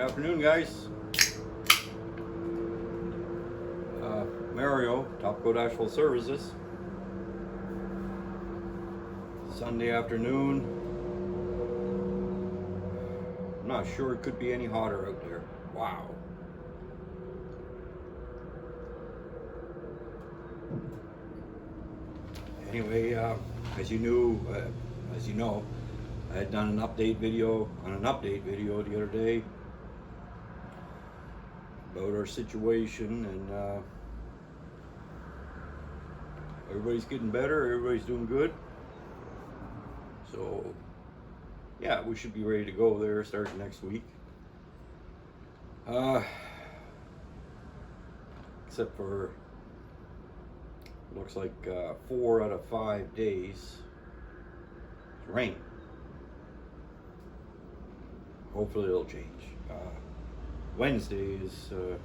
Afternoon, guys. Mario, Top Coat Asphalt Services. Sunday afternoon. I'm not sure it could be any hotter out there. Wow. Anyway, as you know, I had done an update video the other day about our situation, and everybody's getting better, everybody's doing good. So yeah, we should be ready to go there starting next week. Except for looks like 4 out of 5 days it's rain. Hopefully it'll change. Wednesday is the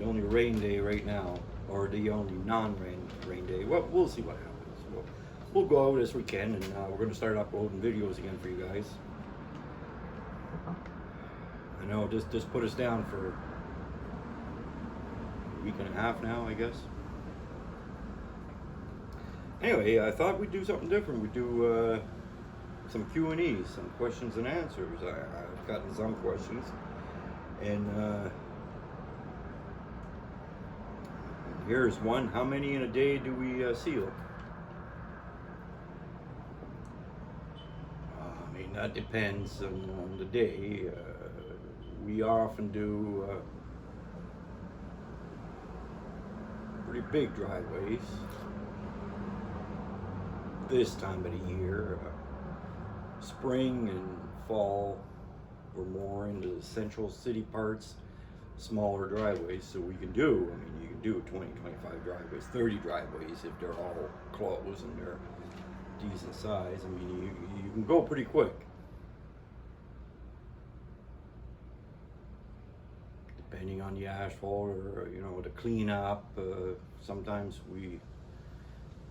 only rain day right now, or the only non-rain day. Well, we'll see what happens. We'll go out as we can, and we're going to start uploading videos again for you guys. I know this put us down for a week and a half now, I guess. Anyway, I thought we'd do something different. We'd do some Q&As, some questions and answers. I've gotten some questions, and here's one. How many in a day do we seal? I mean, that depends on the day. We often do pretty big driveways this time of the year. Spring and fall, we're more into the central city parts, smaller driveways, so we can do, I mean, you can do 20, 25 driveways, 30 driveways if they're all close and they're decent size. I mean, you can go pretty quick. Depending on the asphalt, or the cleanup, sometimes we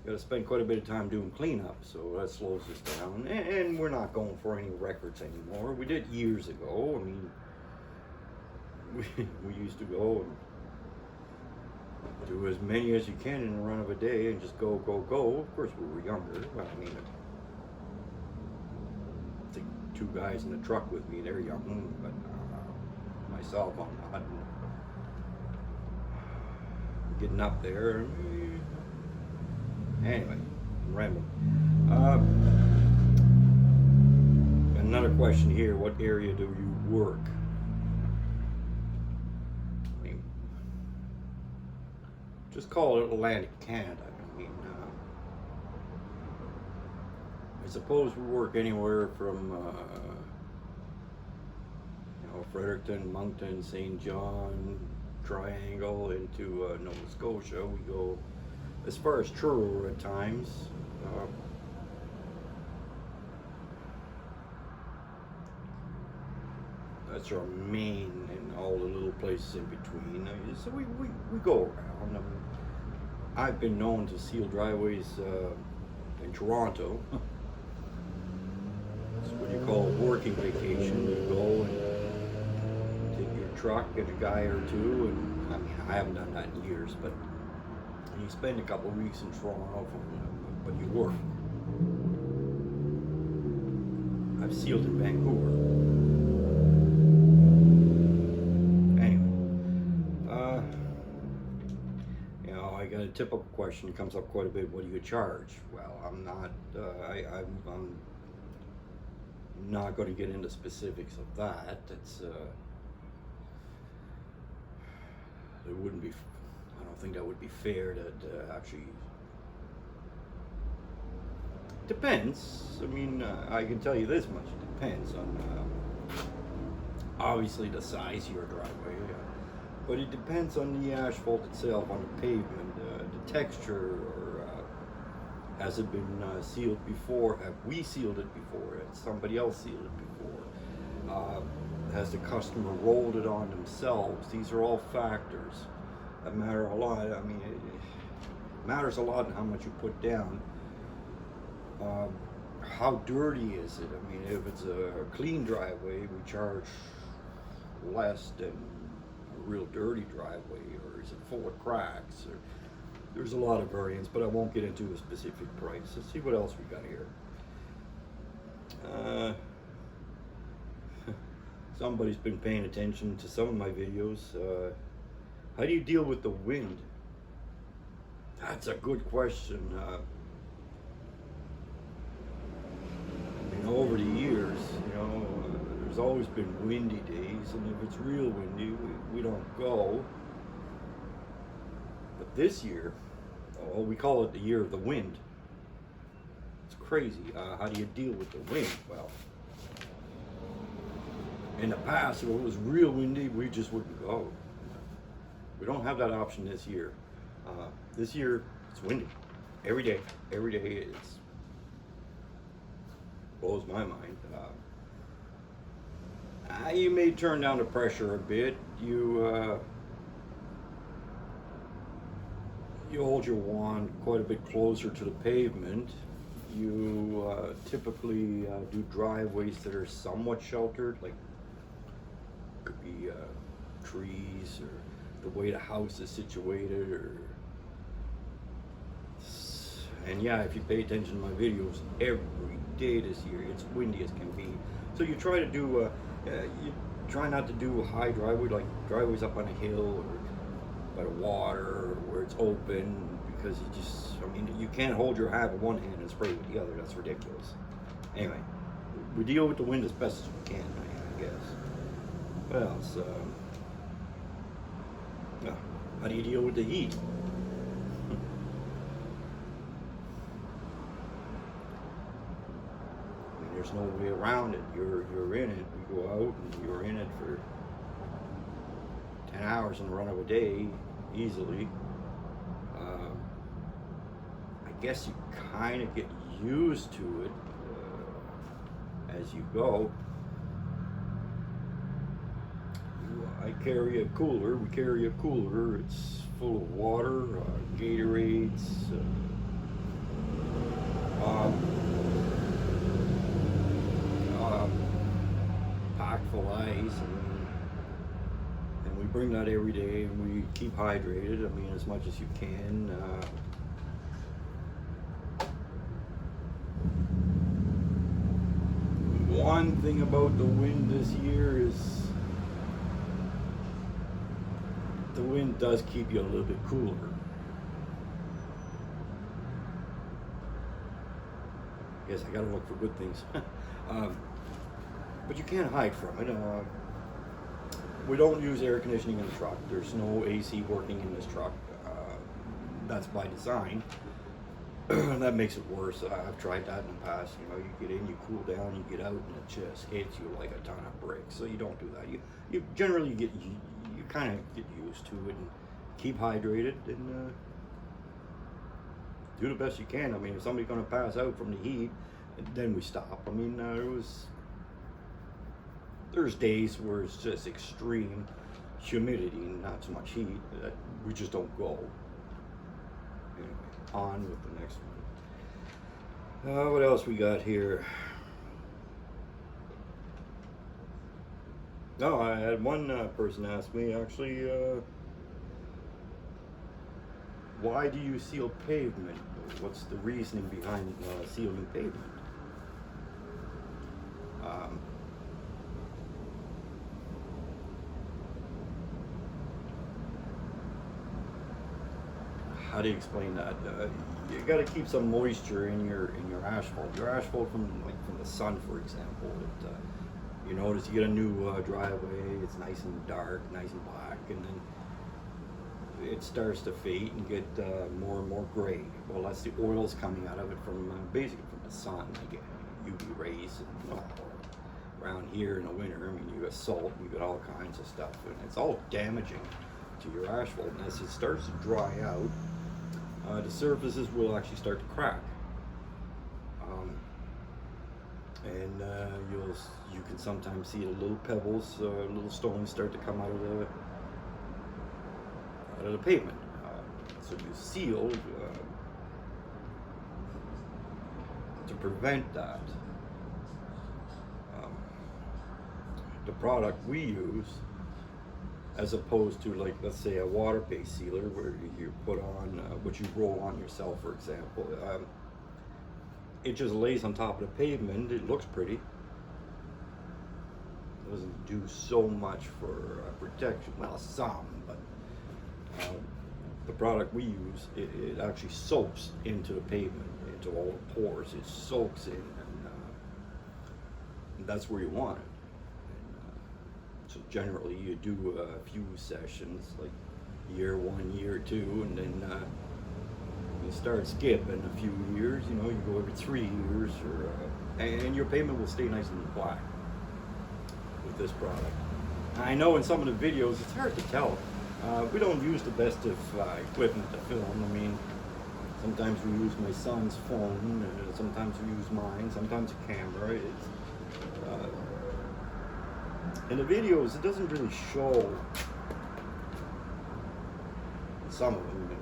gotta spend quite a bit of time doing cleanup, so that slows us down. And we're not going for any records anymore. We did years ago. I mean, we used to go and do as many as you can in a run of a day and just go. Of course, we were younger. Well, I mean, I think 2 guys in the truck with me, they're young, but myself, I'm not. Getting up there. Anyway, I'm rambling. Another question here: what area do you work? I mean, just call it Atlantic Canada. I mean, I suppose we work anywhere from Fredericton, Moncton, St. John, Triangle into Nova Scotia. We go as far as Truro at times. That's our main, and all the little places in between. So we go around. I mean, I've been known to seal driveways in Toronto. It's what you call a working vacation. You go and take your truck and a guy or two, and I mean, I haven't done that in years, but you spend a couple of weeks in Toronto, but you work. I've sealed in Vancouver. Anyway, I got a typical question that comes up quite a bit. What do you charge? Well, I'm not. I'm not going to get into specifics of that. It's it wouldn't be. I don't think that would be fair to actually. Depends. I mean, I can tell you this much. It depends on obviously the size of your driveway, but it depends on the asphalt itself, on the pavement, the texture, or has it been sealed before? Have we sealed it before? Has somebody else sealed it before? Has the customer rolled it on themselves? These are all factors that matter a lot. I mean, it matters a lot in how much you put down. How dirty is it? I mean, if it's a clean driveway, we charge less than a real dirty driveway, or is it full of cracks? Or, there's a lot of variants, but I won't get into a specific price. Let's see what else we got here. Somebody's been paying attention to some of my videos. How do you deal with the wind? That's a good question. Over the years, there's always been windy days, and if it's real windy, we don't go. But this year, we call it the year of the wind. It's crazy. How do you deal with the wind? Well, in the past, if it was real windy, we just wouldn't go. We don't have that option this year. This year, it's windy. Every day it's blows my mind. You may turn down the pressure a bit. You hold your wand quite a bit closer to the pavement. You typically do driveways that are somewhat sheltered, like could be trees or the way the house is situated, and yeah, if you pay attention to my videos, every day this year it's windy as can be. So you try to do you try not to do a high driveway, like driveways up on a hill or by the water where it's open, because you can't hold your hat with one hand and spray with the other. That's ridiculous. Anyway, we deal with the wind as best as we can, I guess. What else? How do you deal with the heat? There's no way around it. You're in it. We go out and you're in it for 10 hours in a run of a day, easily. I guess you kind of get used to it as you go. I carry a cooler. We carry a cooler. It's full of water, Gatorades, packed full of ice, and we bring that every day, and we keep hydrated. As much as you can. One thing about the wind this year is the wind does keep you a little bit cooler. I guess I gotta look for good things. But you can't hide from it. We don't use air conditioning in the truck. There's no AC working in this truck. That's by design. That makes it worse. I've tried that in the past. You get in, you cool down, you get out, and it just hits you like a ton of bricks. So you don't do that. You generally you kind of get used to it and keep hydrated and do the best you can. If somebody's going to pass out from the heat, then we stop. There's days where it's just extreme humidity and not so much heat that we just don't go. Anyway, on with the next one. What else we got here? No, I had one person ask me actually, why do you seal pavement? What's the reasoning behind sealing pavement? How do you explain that? You got to keep some moisture in your asphalt. Your asphalt from the sun, for example. You notice you get a new driveway. It's nice and dark, nice and black, and then it starts to fade and get more and more gray. Well, that's the oils coming out of it from basically from the sun. You get UV rays, and around here in the winter, you got salt, you got all kinds of stuff, and it's all damaging to your asphalt. And as it starts to dry out, the surfaces will actually start to crack, and you can sometimes see the little pebbles, little stones start to come out of the pavement. So you seal to prevent that. The product we use as opposed to, like, let's say a water-based sealer where you put on what you roll on yourself, for example. It just lays on top of the pavement. It looks pretty. It doesn't do so much for protection. Well, some, but the product we use, it actually soaks into the pavement, into all the pores. It soaks in, and that's where you want it. So generally you do a few sessions, like year 1, year 2, and then you start skipping a few years. You know, you go every 3 years, or and your pavement will stay nice and black with this product. I know in some of the videos it's hard to tell. We don't use the best of equipment to film. I mean, sometimes we use my son's phone, sometimes we use mine, sometimes a camera. It's in the videos, it doesn't really show, some of them,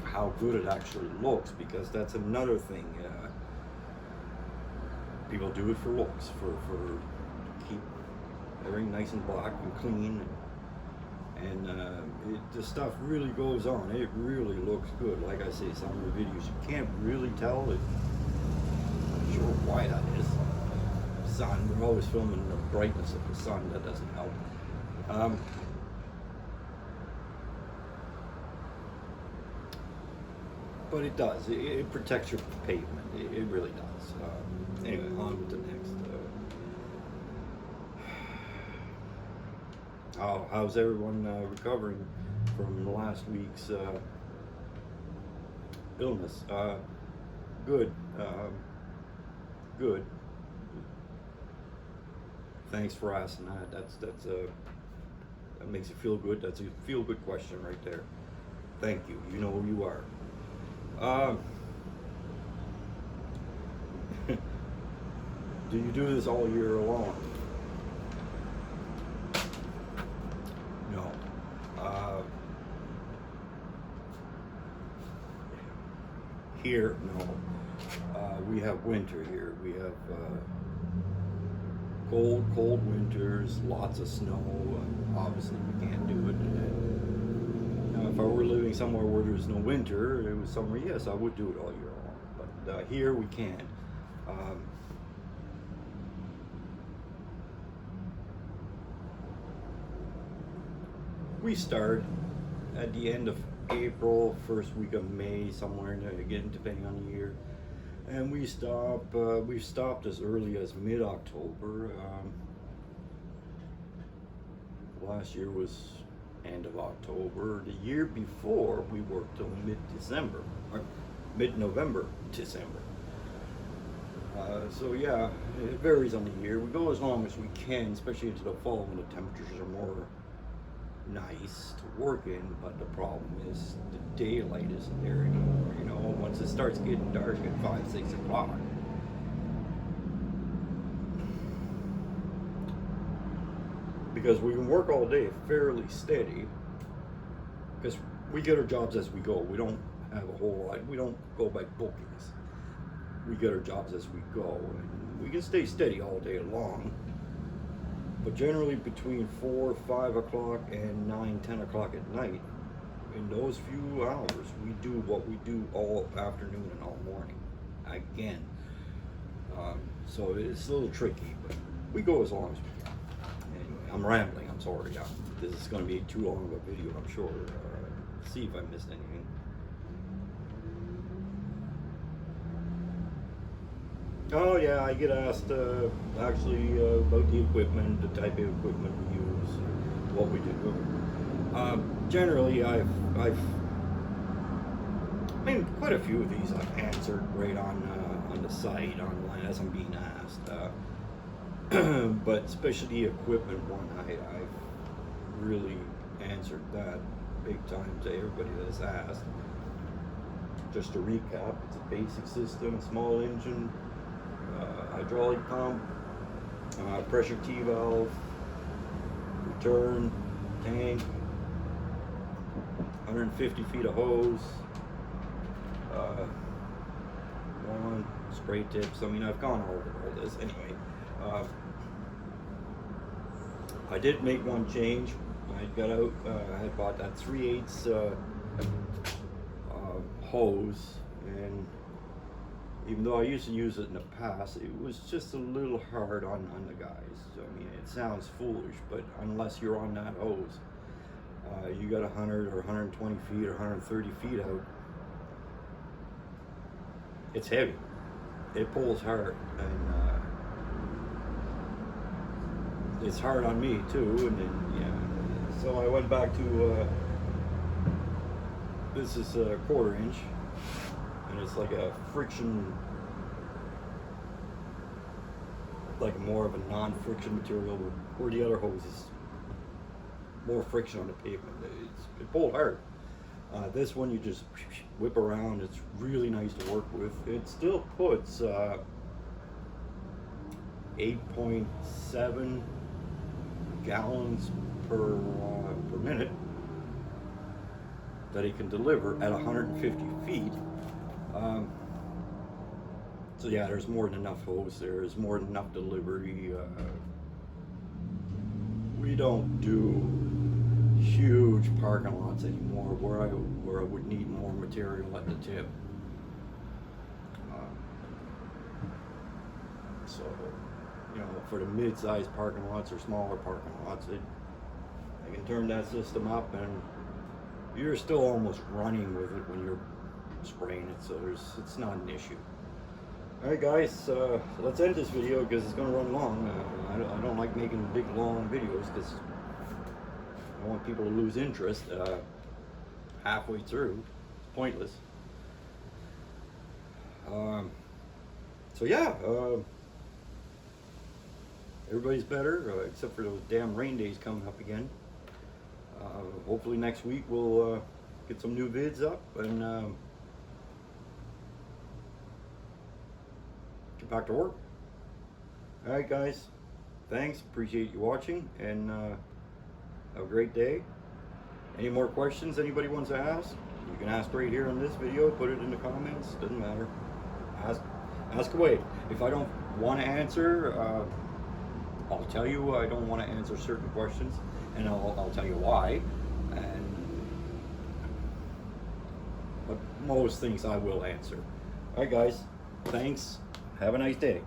how good it actually looks, because that's another thing. People do it for looks, for keep everything nice and black and clean, and the stuff really goes on. It really looks good. Like I say, some of the videos you can't really tell it. I'm not sure why that is. Sun, we're always filming the brightness of the sun. That doesn't help. But it does. It protects your pavement. It really does. Anyway, on with the next. How's everyone recovering from last week's illness? Good. Good. Thanks for asking that. That makes you feel good. That's a feel-good question right there. Thank you. You know who you are. Do you do this all year long? No. Here, no. We have winter here. We have cold winters, lots of snow. Obviously, we can't do it. Now, if I were living somewhere where there's no winter, it was summer, yes, I would do it all year long. But here we can't. We start at the end of April, first week of May, somewhere in there, again, depending on the year. And we stop. We've stopped as early as mid-October. Last year was end of October. The year before, we worked till mid-December, or mid-November, December. So yeah, it varies on the year. We go as long as we can, especially into the fall when the temperatures are more nice to work in, but the problem is the daylight isn't there anymore. You know, once it starts getting dark at 5, 6 o'clock, because we can work all day fairly steady, because we get our jobs as we go. We don't have a whole lot. We don't go by bookings. We get our jobs as we go, and we can stay steady all day long. But generally between 4, 5 o'clock and 9, 10 o'clock at night, in those few hours, we do what we do all afternoon and all morning. Again. So it's a little tricky, but we go as long as we can. Anyway, I'm rambling, I'm sorry. This is going to be too long of a video, I'm sure. See if I missed anything. Oh yeah, I get asked actually about the equipment, the type of equipment we use, what we do. Generally, I mean, quite a few of these I've answered right on the site, online, as I'm being asked. But especially the equipment one, I've really answered that big time to everybody that's asked. Just to recap, it's a basic system, small engine, hydraulic pump, pressure T-valve, return, tank, 150 feet of hose, one, spray tips. I mean, I've gone over all this anyway. I did make one change. I got out, I had bought that 3/8 hose, and even though I used to use it in the past, it was just a little hard on the guys. I mean, it sounds foolish, but unless you're on that hose, you got 100 or 120 feet or 130 feet out, it's heavy. It pulls hard, and it's hard on me too. And then, yeah, so I went back to this is a 1/4 inch, and it's like a friction, like more of a non-friction material, where the other hose is more friction on the pavement. It pulled hard. This one you just whip around. It's really nice to work with. It still puts 8.7 gallons per minute that it can deliver at 150 feet. So yeah, there's more than enough hose. There's more than enough delivery. We don't do huge parking lots anymore where I would need more material at the tip. So, you know, for the mid-sized parking lots or smaller parking lots, I can turn that system up, and you're still almost running with it when you're spraying it, so it's not an issue. Alright guys, let's end this video because it's going to run long. I don't like making big long videos because I want people to lose interest halfway through. It's pointless. So yeah, everybody's better, except for those damn rain days coming up again. Hopefully next week we'll get some new vids up and get back to work. Alright guys, thanks, appreciate you watching, and have a great day. Any more questions anybody wants to ask, you can ask right here in this video. Put it in the comments, doesn't matter. Ask away. If I don't want to answer, I'll tell you I don't want to answer certain questions, and I'll tell you why. But most things I will answer. Alright guys, thanks, have a nice day.